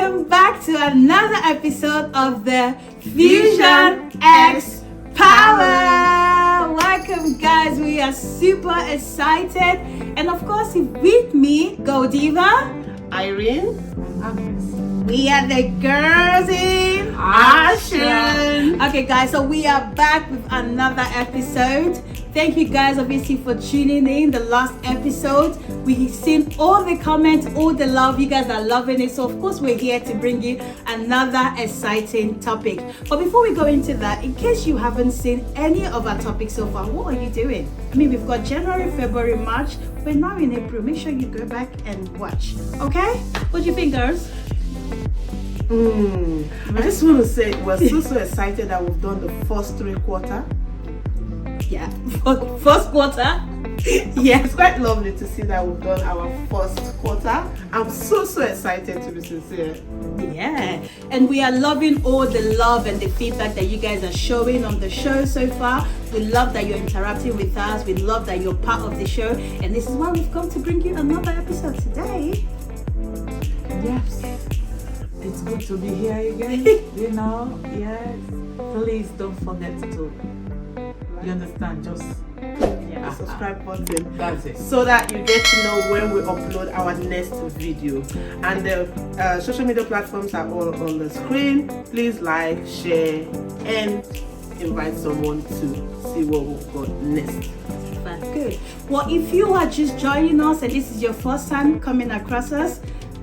welcome back to another episode of the FusionXpower. Welcome, guys. We are super excited, and of course, with me, Goldiva, Irene, we are the girls in Action. Okay, guys, so we are back with another episode. Thank you guys, obviously, for tuning in. The last episode, we've seen all the comments, all the love. You guys are loving it. So, of course, we're here to bring you another exciting topic. But before we go into that, in case you haven't seen any of our topics so far, what are you doing? I mean, we've got January, February, March. We're now in April. Make sure you go back and watch. Okay? What do you think, girls? I just want to say we're so excited that we've done the first 3 quarters. Yeah, first quarter. Yeah, it's quite lovely to see that we've done our first quarter. I'm so excited, to be sincere. Yeah, and we are loving all the love and the feedback that you guys are showing on the show so far. We love that you're interacting with us. We love that you're part of the show, and this is why we've come to bring you another episode today. Yes, it's good to be here again. Yes. Please don't forget to. You understand? Just The subscribe button. That's it. So that you get to know when we upload our next video. And the social media platforms are all on the screen. Please like, share, and invite someone to see what we've got next. That's good. Well, if you are just joining us and this is your first time coming across us,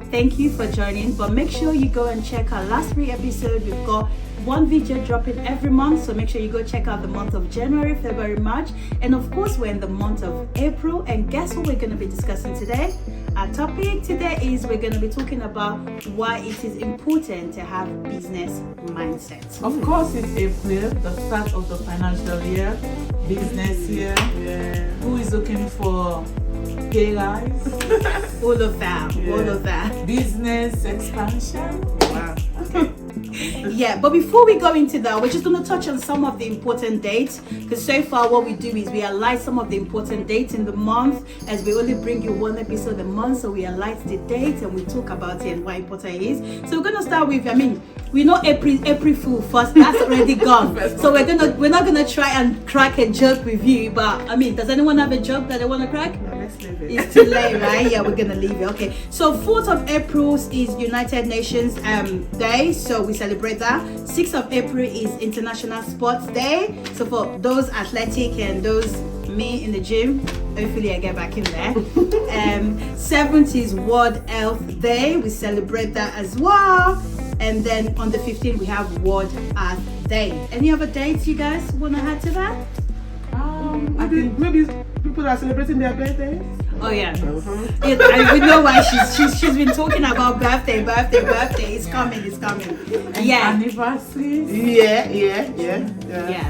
thank you for joining. But make sure you go and check our last 3 episodes. We've got 1 video dropping every month, so make sure you go check out the month of January, February, March, and of course we're in the month of April. And guess what we're going to be discussing today? Our topic today is we're going to be talking about why it is important to have business mindset. Of course, it's April, the start of the financial year, business year. Yeah. Who is looking for pay rise? All of that, Yeah. all of that. Business expansion. Wow. Yeah, but before we go into that, we're just going to touch on some of the important dates, because so far what we do is we highlight some of the important dates in the month, as we only bring you 1 episode a month, so we highlight the date and we talk about it and why important it is. So we're going to start with, we know April Fool first, that's already gone. So we're not gonna try and crack a joke with you, but does anyone have a joke that they want to crack? No, let's leave it. It's too late, right? Yeah, we're gonna leave it. Okay. So 4th of April is United Nations Day, so we celebrate that. 6th of April is International Sports Day. So for those athletic and those me in the gym, hopefully I get back in there. 7th is World Health Day. We celebrate that as well. And then on the 15th we have World Earth Day. Any other dates you guys want to add to that? Maybe people are celebrating their birthdays. Oh yeah. Yeah, we know why she's been talking about birthday. It's coming. Yeah. Anniversaries. Yeah.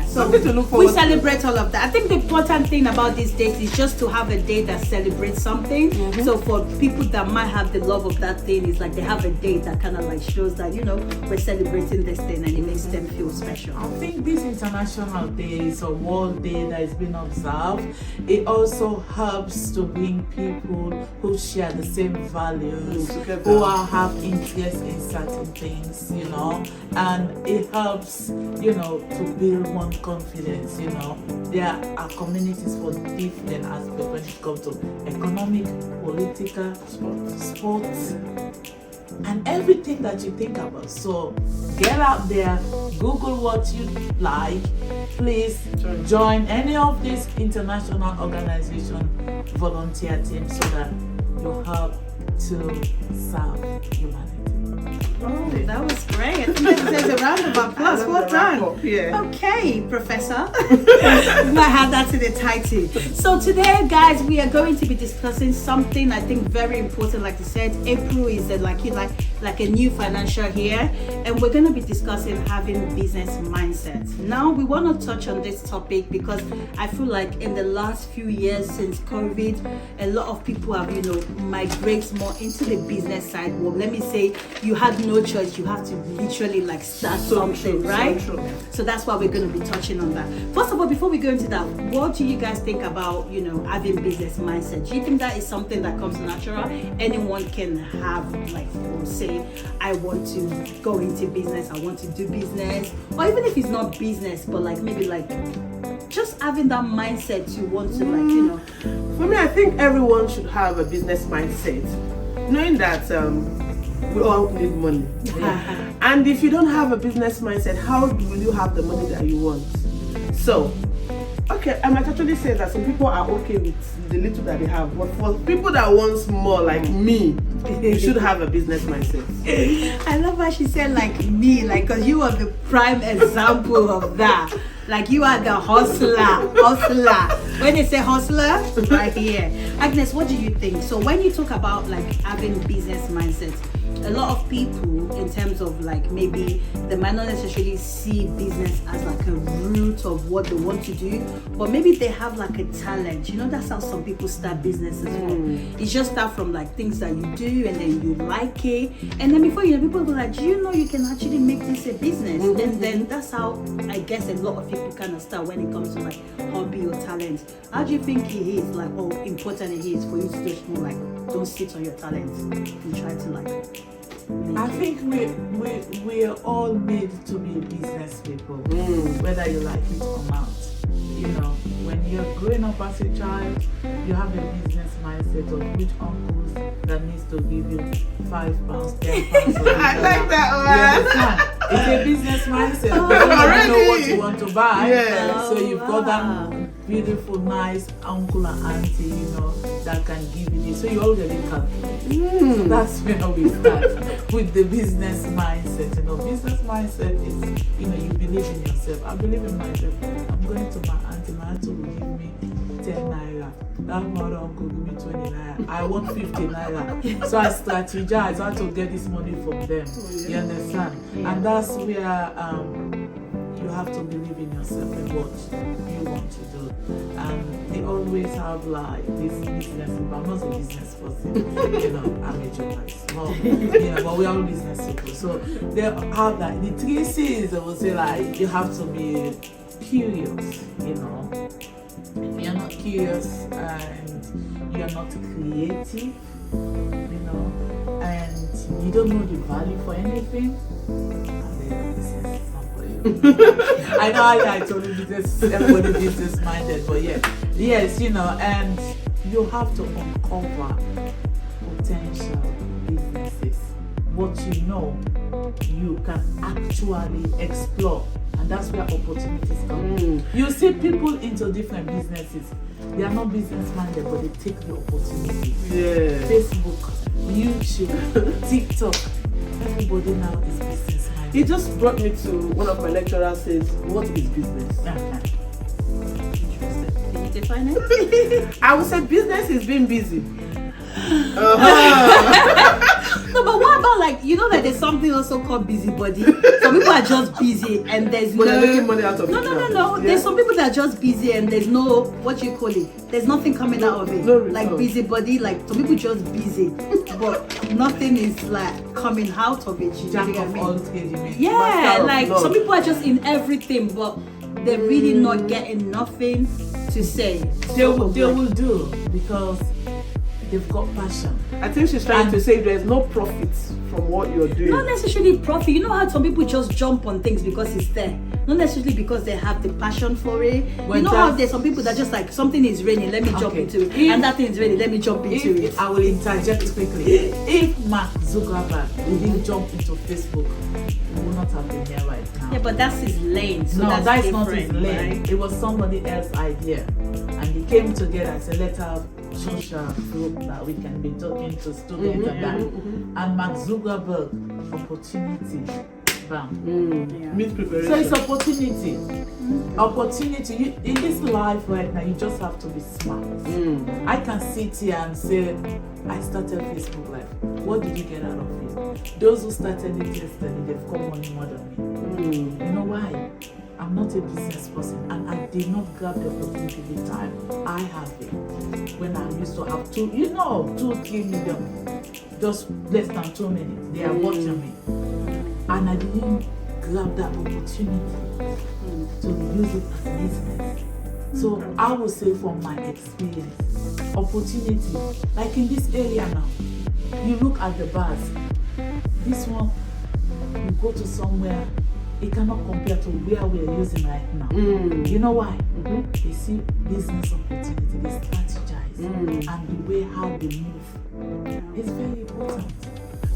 So Something to look forward we celebrate all of that. I think the important thing about these dates is just to have a day that celebrates something. So for people that might have the love of that thing, it's like they have a date that kind of like shows that we're celebrating this thing and it makes them feel special. I think this international day is a world day that is being observed. It also helps to bring people who share the same values, who have interest in certain things, and it helps, to build one confidence. There are communities for different aspects when it comes to economic, political, sports, and everything that you think about. So get out there, Google what you like. Please join any of these international organization volunteer teams so that you help to serve humanity. Oh, that was great. I think there's a round of applause. Well done. Yeah. Okay, Professor. We might have that in the title. So today, guys, we are going to be discussing something I think very important. Like I said, April is like a new financial year, and we're going to be discussing having business mindset. Now, we want to touch on this topic because I feel like in the last few years since COVID, a lot of people have, migrated more into the business side. Well, let me say you had no choice. You have to literally like start something, right? So that's why we're going to be touching on that. First of all, before we go into that, what do you guys think about, you know, having business mindset? Do you think that is something that comes natural? Anyone can have, like, or say, I want to go into business, I want to do business, or even if it's not business, but like maybe like just having that mindset to want to, like, you know. For me, I think everyone should have a business mindset, knowing that we all need money. And if you don't have a business mindset, how will you have the money that you want? So, okay, I might actually say that some people are okay with the little that they have, but for people that want more, like me, you should have a business mindset. I love how she said like me, like, because you are the prime example of that. Like, you are the hustler. When they say hustler, right here. Agnes, what do you think? So when you talk about like having business mindset, a lot of people, in terms of like maybe they might not necessarily see business as like a root of what they want to do, but maybe they have like a talent. You know, that's how some people start business as well. It's just start from like things that you do, and then you like it, and then before you know, people go like, do you know you can actually make this a business? And then that's how I guess a lot of people kind of start when it comes to like hobby or talent. How do you think it is, like, how important it is for you to just know, like, don't sit on your talent and try to like I think we are all made to be business people, whether you like it or not. You know, when you're growing up as a child, you have a business mindset of which uncles that needs to give you £5, £10. I like that one. You understand? It's a business mindset. But you don't know what you want to buy. Yeah. So you've got that beautiful, nice uncle and auntie, you know, that can give you this. So you already calculate. So that's where we start with the business mindset. You know, business mindset is, you know, you believe in yourself. I believe in myself. I'm going to my auntie will give me 10 naira. That mother uncle give me 20 naira. I want 50 naira. So I strategize how to get this money from them. You understand? And that's where you have to believe in yourself and what you want to do. And they always have like this business, but I'm not a business person. You know, I'm a journalist. Well, you know, but we are business people. So they have like the 3 C's. They will say like you have to be curious, you know. If you're not curious and you're not creative, you know, and you don't know the value for anything, and then this is not for you. I know I told you business, everybody business minded, but yes, you know, and you have to uncover potential businesses. What you know you can actually explore. And that's where opportunities come. You see people into different businesses. They are not business minded, but they take the opportunity. Yeah. Facebook, YouTube, TikTok. Everybody now is business minded. It just brought me to one of my lecturers says, what is business? Interesting. Can you define it? I would say business is being busy. No, but what about, like, you know that there's something also called busybody? Some people are just busy and there's But they're making money out of it. No. Yeah. There's some people that are just busy and there's no, what you call it? There's nothing coming out of it. No like result. busybody, like some people just busy, but nothing is like coming out of it. You Jack get of me? all trades, you mean? Yeah, Master of like none. some people are just in everything, but they're really not getting nothing to say. They will do because they've got passion. I think she's trying to say there's no profits from what you're doing. Not necessarily profit. You know how some people just jump on things because it's there. Not necessarily because they have the passion for it. When you know how there's some people that just like, something is raining, let me jump Okay. into it. If- And that thing is raining, let me jump into it. I will interject quickly. If Mark Zuckerberg didn't jump into Facebook, we would not have been here right now. Yeah, but that's his lane. So No, that's different, not his lane. right? It was somebody else's idea. And they came together and said, let's have social group that we can be talking to students and that. And Mark Zuckerberg, opportunity. Bam. Yeah. Meet preparation. So it's opportunity. Opportunity. You, in this life right now, you just have to be smart. I can sit here and say, I started Facebook Live. What did you get out of it? Those who started it yesterday, they've got money more than me. You know why? I'm not a business person and I did not grab the opportunity the time I have it. When I used to have 2, 3 million, just less than 2 minutes, they are watching me. and I didn't grab that opportunity to use it as business. So I would say from my experience, opportunity, like in this area now, you look at the bars, this one, you go to somewhere, it cannot compare to where we are using right now. You know why? They see business opportunity, they strategize, and the way how they move is very important.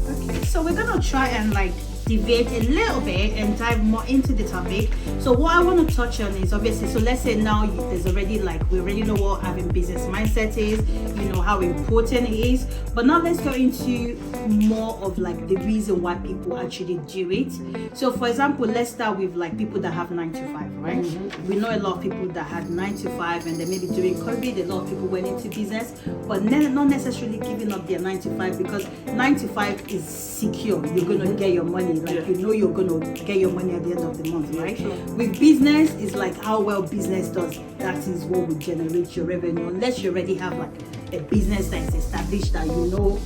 Okay, so we're gonna try and like deviate a little bit and dive more into the topic. So what I want to touch on is obviously, so let's say now there's already like, we already know what having business mindset is, you know how important it is, but now let's go into more of like the reason why people actually do it. So for example, let's start with like people that have 9 to 5, right? We know a lot of people that had 9 to 5, and then maybe during COVID a lot of people went into business, but not necessarily giving up their 9 to 5, because 9 to 5 is secure. You're gonna get your money, like you know you're gonna get your money at the end of the month, right? With business, it's like how well business does. That is what will generate your revenue, unless you already have like a business that is established, that you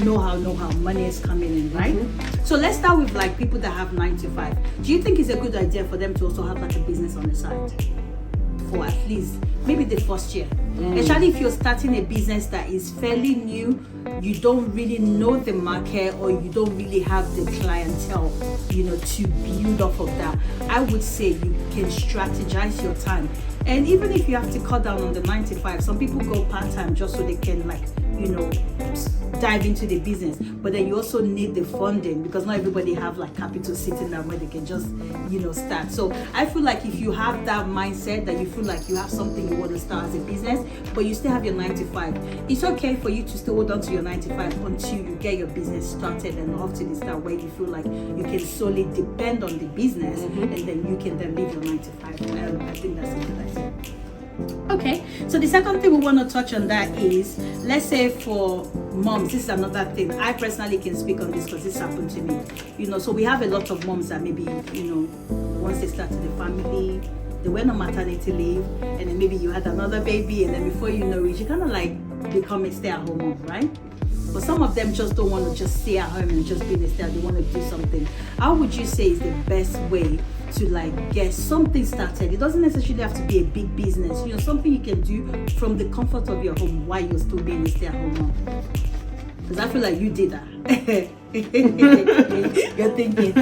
know how money is coming in, right? So let's start with like people that have 9 to 5. Do you think it's a good idea for them to also have like a business on the side for at least maybe the first year? Especially if you're starting a business that is fairly new, you don't really know the market, or you don't really have the clientele, you know, to build off of that. I would say you can strategize your time. And even if you have to cut down on the 9 to 5, some people go part-time just so they can like, you know, dive into the business. But then you also need the funding, because not everybody have like capital sitting down where they can just, you know, start. So I feel like if you have that mindset that you feel like you have something you want to start as a business, but you still have your 9 to 5, it's okay for you to still hold on to your 9 to 5 until you get your business started, and off to the start where you feel like you can solely depend on the business, and then you can then leave your 9 to 5. I think that's a good idea. Okay, so the second thing we want to touch on that is, let's say for moms, this is another thing. I personally can speak on this because this happened to me. You know, so we have a lot of moms that maybe, you know, once they started the family, they went on maternity leave, and then maybe you had another baby, and then before you know it, you kind of like become a stay-at-home mom, right? But some of them just don't want to just stay at home and just be in a stay. They want to do something. How would you say is the best way to like get something started? It doesn't necessarily have to be a big business, you know, something you can do from the comfort of your home while you're still being a stay-at-home mom. Because I feel like you did that. You're thinking.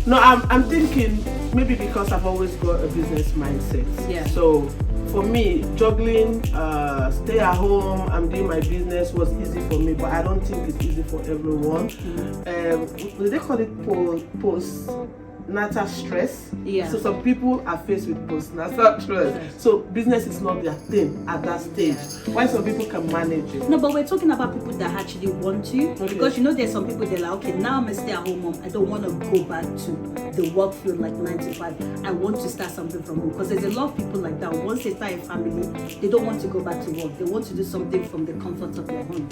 No, I'm thinking maybe because I've always got a business mindset. Yeah. So for me, juggling, stay at home and doing my business was easy for me, but I don't think it's easy for everyone. They call it post-natal stress. Yeah. So some people are faced with post-natal stress. So business is not their thing at that stage. Why some people can manage it? No, but we're talking about people that actually want to. Okay. Because you know there's some people that are like, okay, now I'm a stay-at-home mom. I don't want to go back to the work field like 9 to 5. I want to start something from home. Because there's a lot of people like that. Once they start a family, they don't want to go back to work. They want to do something from the comfort of their home.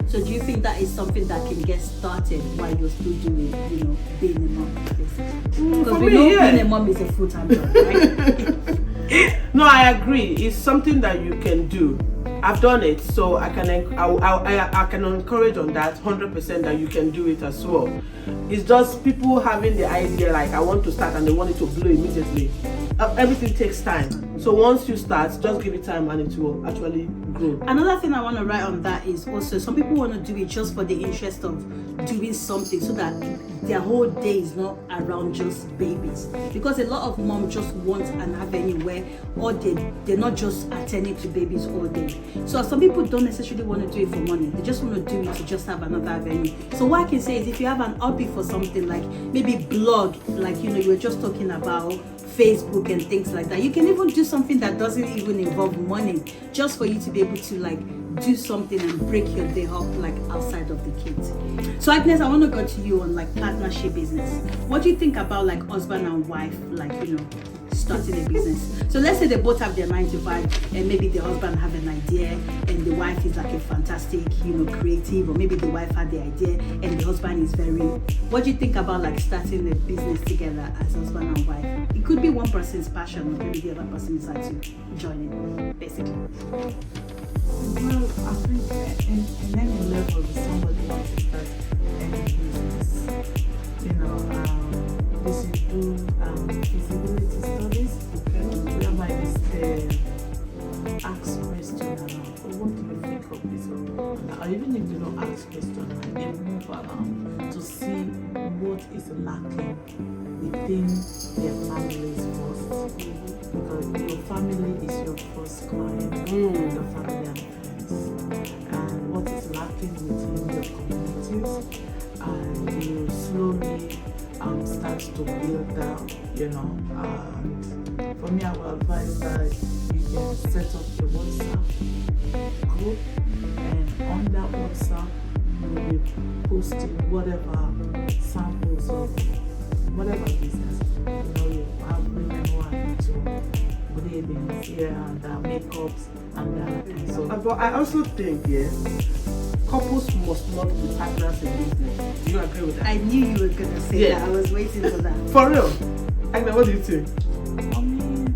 So do you think that is something that can get started while you're still doing, you know, being a mom? Because we know being a mom is a full-time job, right? No, I agree. It's something that you can do. I've done it, so I can encourage on that 100% that you can do it as well. It's just people having the idea like I want to start and they want it to blow immediately. Everything takes time. So once you start, just give it time and it will actually grow. Another thing I want to write on that is also some people want to do it just for the interest of doing something so that their whole day is not around just babies. Because a lot of moms just want an avenue where all they're not just attending to babies all day. So some people don't necessarily want to do it for money. They just want to do it to just have another avenue. So what I can say is if you have an hobby for something like maybe blog, like you know you were just talking about Facebook and things like that, you can even do something that doesn't even involve money, just for you to be able to like do something and break your day up like outside of the kids. So Agnes, I want to go to you on like partnership business. What do you think about like husband and wife, like you know, starting a business? So let's say they both have their 9 to 5 and maybe the husband have an idea and the wife is like a fantastic, you know, creative, or maybe the wife had the idea and the husband is very, what do you think about like starting a business together as husband and wife? It could be one person's passion or maybe the other person decides to join it, basically. Well, I think in any level, if somebody wants to start any business, they should do feasibility studies, whereby they ask questions what do you think of this? Or even if they don't ask questions, they move around to see what is lacking within their families first. Because your family is your first client, your family and friends. And what is lacking within your communities, and you slowly start to build that, and for me, I will advise that you can set up a WhatsApp group, and on that WhatsApp, you will be posting whatever samples of whatever business. You have women who are into braiding here and makeups and so. But I also think, couples must not be partners in business. Do you agree with that? I knew you were gonna say that. I was waiting for that. For real? Agnes, what do you think? I mean,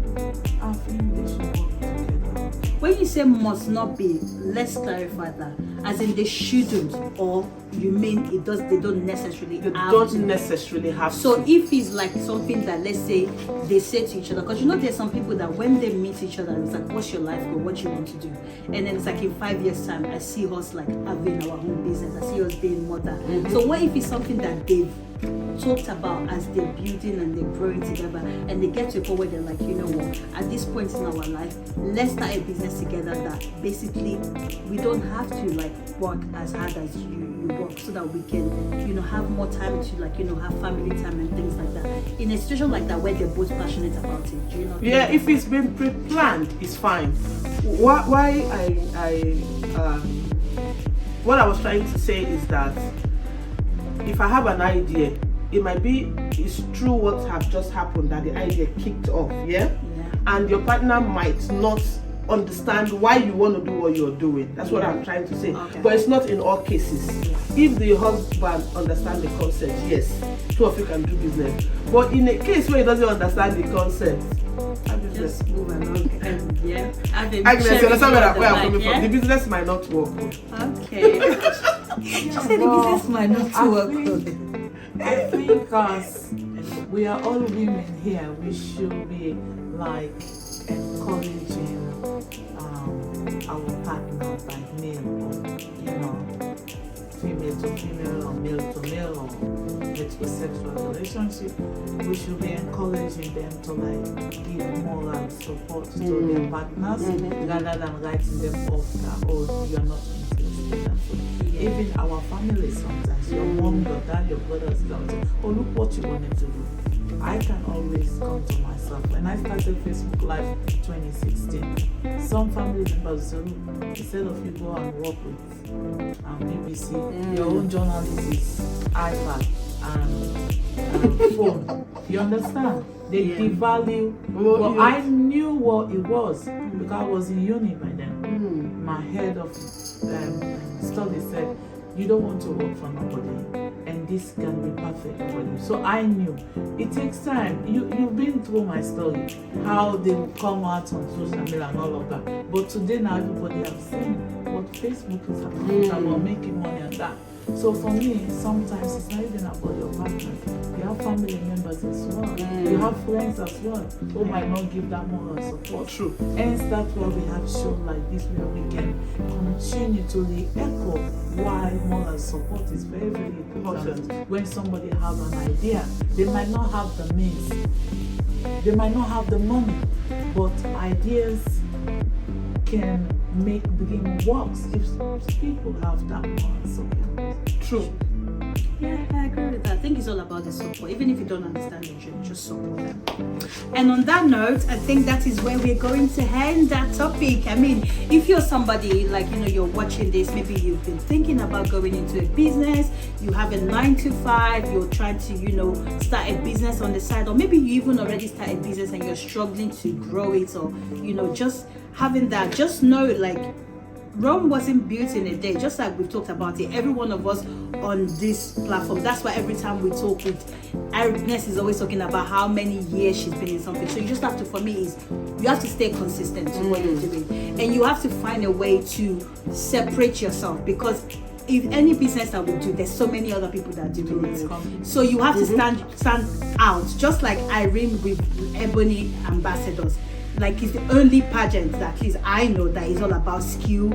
I think they should work together. When you say must not be, let's clarify that. As in they shouldn't, or you mean they don't necessarily They have don't to. necessarily have So to. if it's like something that, let's say, they say to each other, because there's some people that when they meet each other, it's like, what's your life goal, what you want to do? And then it's like in 5 years time, I see us like having our own business, I see us being mother. So what if it's something that they've talked about as they're building and they're growing together, and they get to a point where they're like, you know what, at this point in our life, let's start a business together that basically we don't have to like work as hard as you work, so that we can have more time to have family time and things like that. In a situation like that where they're both passionate about it, do you know? Yeah, if it's been pre-planned, it's fine. What I was trying to say is that if I have an idea, it's true what have just happened, that the idea kicked off, and your partner might not understand why you want to do what you're doing. That's what I'm trying to say. Okay. But it's not in all cases. If the husband understands the concept, yes, two of you can do business. But in a case where he doesn't understand the concept, just move along and Agnes, you understand where I'm coming from? The business might not work. Okay. She said the business might not work. I think as we are all women here, we should be like encouraging our partner by name, or female to female or male to male or heterosexual relationship. We should be encouraging them to like give moral support to their partners rather than writing them off that you're not interested. And so even our family sometimes, your mom, your dad, your brothers, say, look what you wanted to do. I can always come to myself. When I started Facebook Live in 2016, some family members said, look, instead of you go and work with BBC, your own journalist is iPad and phone. You understand? They devalue. Well, I knew what it was because I was in uni by then. My head of study said, you don't want to work for nobody, and this can be perfect for you. So I knew it takes time. You've been through my story, how they will come out on social media and all of that. But today now everybody has seen what Facebook is about. It's about making money and that. So for me, sometimes it's not even about your partners. You have family members as well. You have friends as well who might not give that moral support. True. Hence that's why we have shows like this where we can continue to re-echo why moral support is very, very important. When somebody has an idea, they might not have the means, they might not have the money, but ideas can bring works if people have that moral support. True. Yeah, I agree with that. I think it's all about the support. Even if you don't understand the dream, just support them. And on that note, I think that is where we're going to end that topic. I mean, if you're somebody like, you're watching this, maybe you've been thinking about going into a business, you have a 9-to-5, you're trying to, start a business on the side, or maybe you even already started a business and you're struggling to grow it, or, just having that, just know, like, Rome wasn't built in a day, just like we've talked about it. Every one of us on this platform, that's why every time we talk with Agnes is always talking about how many years she's been in something. So you just have to, for me, is you have to stay consistent to what you're doing, and you have to find a way to separate yourself, because if any business that we do, there's so many other people that do it. So you have to stand out, just like Irene with Ebony Ambassadors. Like, it's the only pageant that at least I know that is all about skill,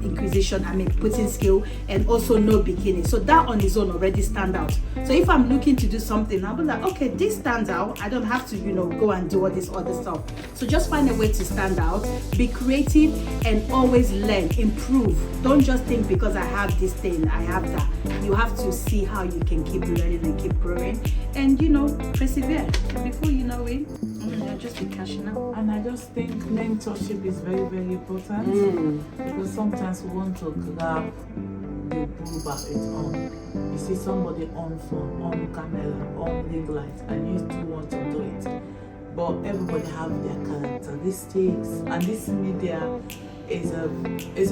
inquisition, putting skill, and also no bikini. So that on its own already stand out. So if I'm looking to do something, I'll be like, okay, this stands out. I don't have to, go and do all this other stuff. So just find a way to stand out, be creative, and always learn, improve. Don't just think because I have this thing, I have that. You have to see how you can keep learning and keep growing, and persevere. And before you know it, you'll just be cashing out. And I just think mentorship is very, very important, because sometimes we want to grab the bull by its own. You see somebody on phone, on camera, on ring light, and you too want to do it. But everybody have their characteristics, and this media is a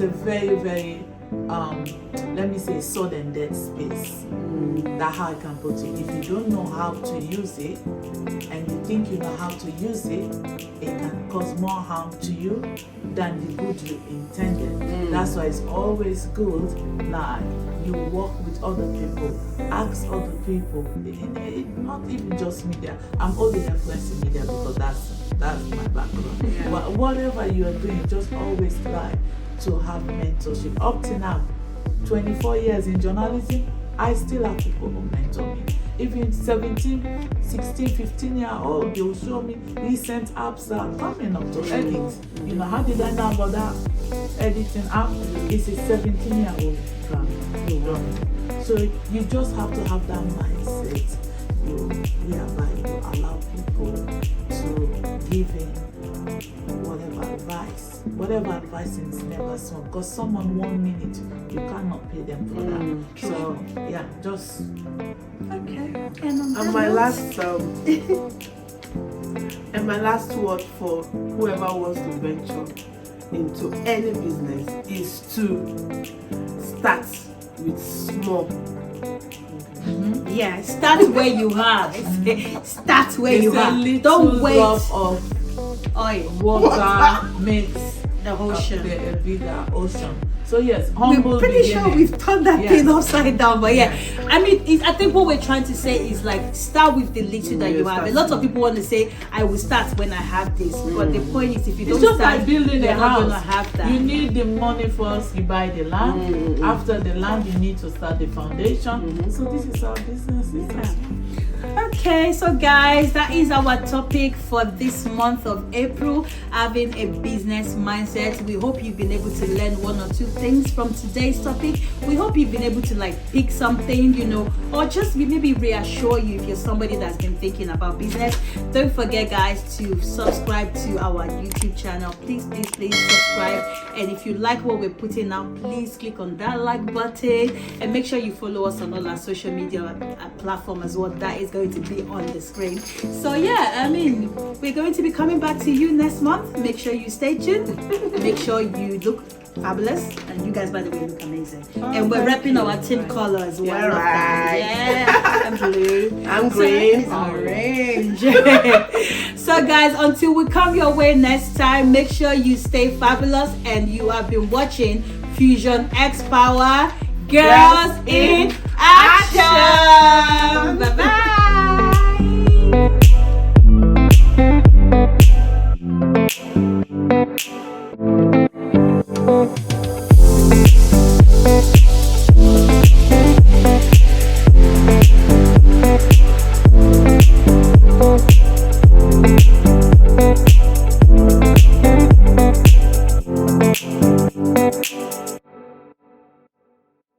very, very let me say sudden dead space. That's how I can put it. If you don't know how to use it, and you think you know how to use it, it can cause more harm to you than the good you intended. That's why it's always good that you work with other people, ask other people, not even just media. I'm only influencing media because that's my background. But whatever you are doing, just always try to have mentorship. Up to now, 24 years in journalism, I still have people who mentor me. Even 17, 16, 15-year-old, they will show me recent apps that are coming up to edit. How did I know about that editing app? It's a 17-year-old program. So you just have to have that mindset. Whereby you allow people to give in whatever advice is never small, because someone 1 minute you cannot pay them for that. So yeah, just okay. And my last word for whoever wants to venture into any business is to start with small. Yeah, start where you are. Start where you are. Don't wait. Of water makes the ocean a bigger ocean. So yes, humble. We're pretty sure we've turned that thing upside down, but I think what we're trying to say is like start with the little that you have. A lot of people want to say I will start when I have this, but the point is if you don't start, like building a house, gonna have that. You need the money first. You buy the land. After the land, you need to start the foundation. So this is our business. Okay, so guys, that is our topic for this month of April, having a business mindset. We hope you've been able to learn one or two things from today's topic. We hope you've been able to pick something, or just maybe reassure you if you're somebody that's been thinking about business. Don't forget, guys, to subscribe to our YouTube channel. Please subscribe. And if you like what we're putting out, please click on that like button, and make sure you follow us on all our social media platform as well. That is going to be on the screen. So we're going to be coming back to you next month. Make sure you stay tuned. Make sure you look fabulous, and you guys, by the way, look amazing. And we're repping our team color as well. Yeah, right. Yeah, I'm blue. I'm green. Orange. So guys, until we come your way next time, make sure you stay fabulous. And you have been watching FusionXpower, Girls in Action. Bye bye.